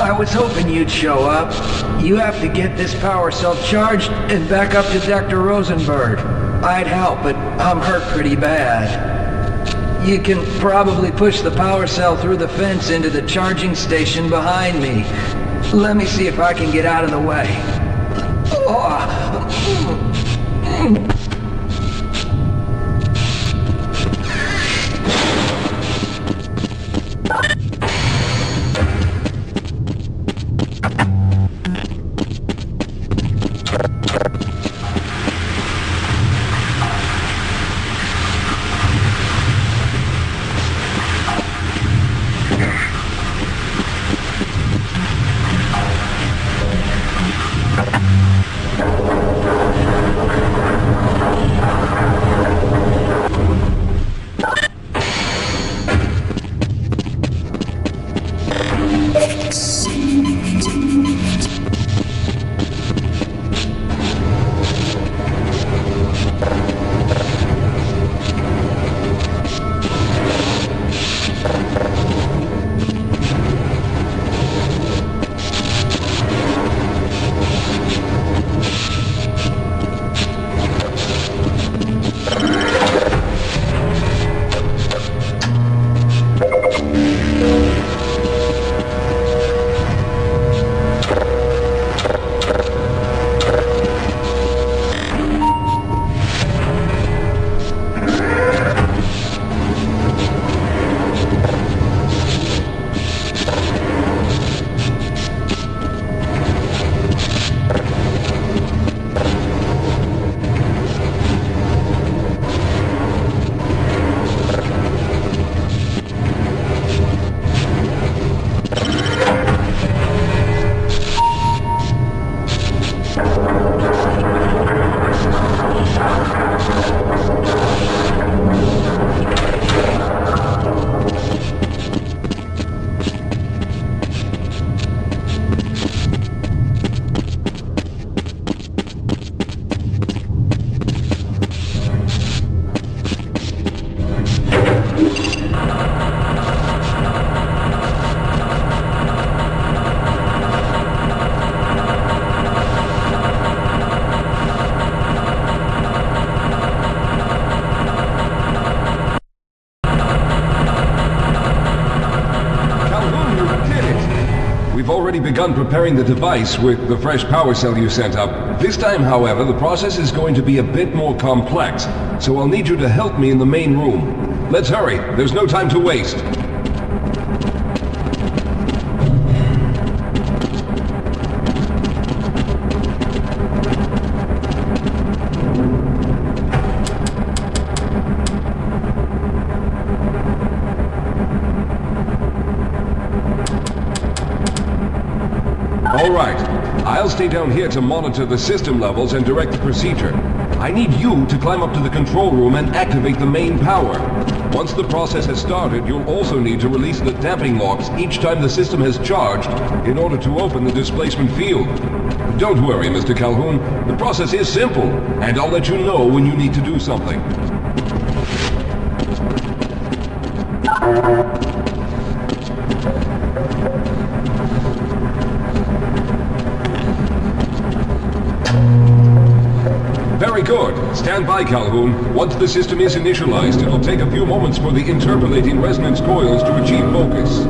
I was hoping you'd show up. You have to get this power cell charged and back up to Dr. Rosenberg. I'd help, but I'm hurt pretty bad. You can probably push the power cell through the fence into the charging station behind me. Let me see if I can get out of the way. already begun preparing the device with the fresh power cell you sent up. This time, however, the process is going to be a bit more complex, so I'll need you to help me in the main room. Let's hurry. There's no time to waste. Alright, I'll stay down here to monitor the system levels and direct the procedure. I need you to climb up to the control room and activate the main power. Once the process has started, you'll also need to release the damping locks each time the system has charged in order to open the displacement field. Don't worry, Mr. Calhoun. The process is simple, and I'll let you know when you need to do something. Very good. Stand by, Calhoun. Once the system is initialized, it'll take a few moments for the interpolating resonance coils to achieve focus.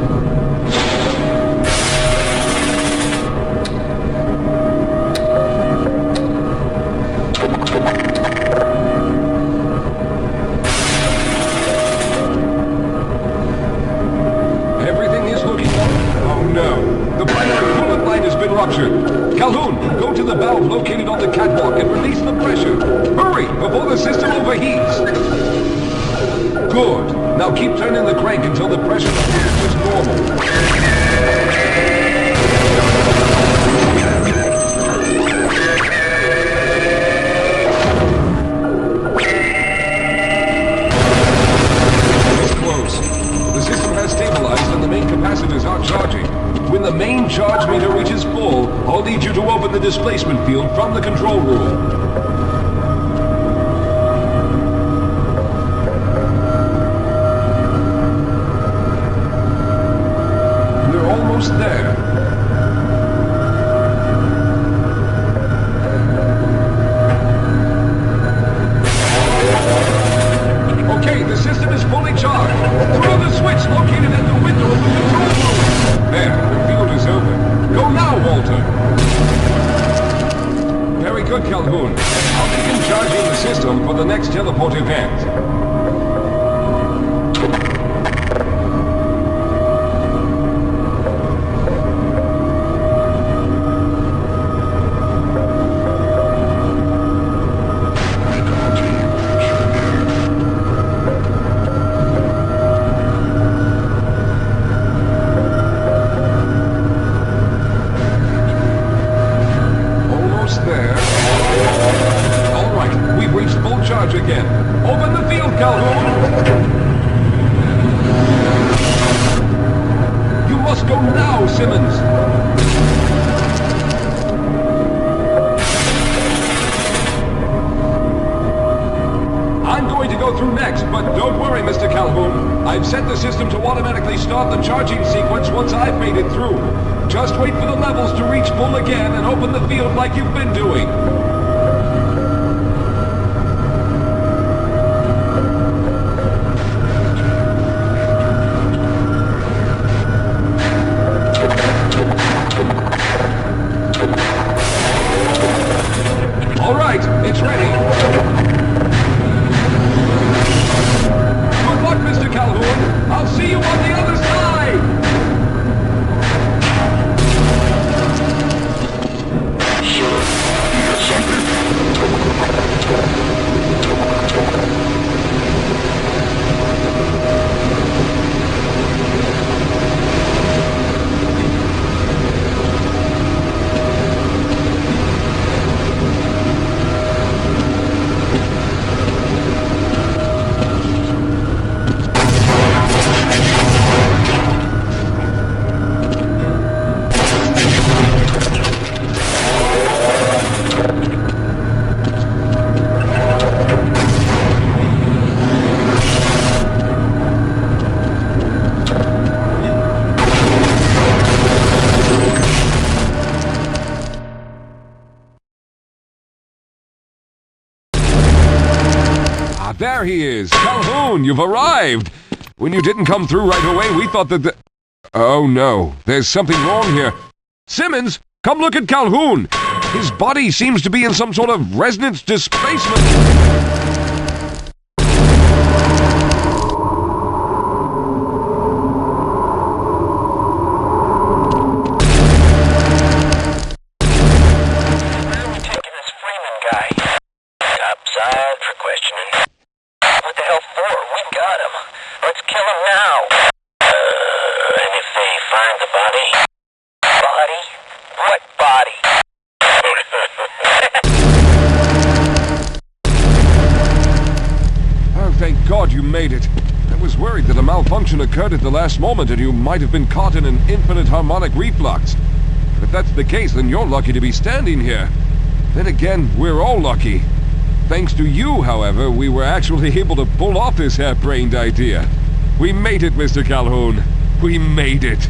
Everything is looking up. Oh no. The primary coolant line has been ruptured. Calhoun, go to the valve located on the catwalk and release the pressure. Hurry, before the system overheats. Good. Now keep turning the crank until the pressure is normal. It's close. The system has stabilized and the main capacitors are charging. When the main charge meter reaches full, I'll need you to open the displacement field from the control room. We're almost there. Okay, the system is fully charged. Throw the switch located at the window of the control room. There, the field is open. Go now, Walter. Very good, Calhoun. I'll begin charging the system for the next teleport event. Again. Open the field, Calhoun! You must go now, Simmons! I'm going to go through next, but don't worry, Mr. Calhoun. I've set the system to automatically start the charging sequence once I've made it through. Just wait for the levels to reach full again and open the field like you've been doing. All right, it's ready. Good luck, Mr. Calhoun. I'll see you on the other side. There he is! Calhoun, you've arrived! When you didn't come through right away, we thought that the... Oh no, there's something wrong here. Simmons, come look at Calhoun! His body seems to be in some sort of resonance displacement. Where are we taking this Freeman guy? Topside for questioning. What the hell for? We got him. Let's kill him now. And if they find the body? Body? What body? Oh, thank God you made it. I was worried that a malfunction occurred at the last moment and you might have been caught in an infinite harmonic reflux. If that's the case, then you're lucky to be standing here. Then again, we're all lucky. Thanks to you, however, we were actually able to pull off this harebrained idea. We made it, Mr. Calhoun. We made it.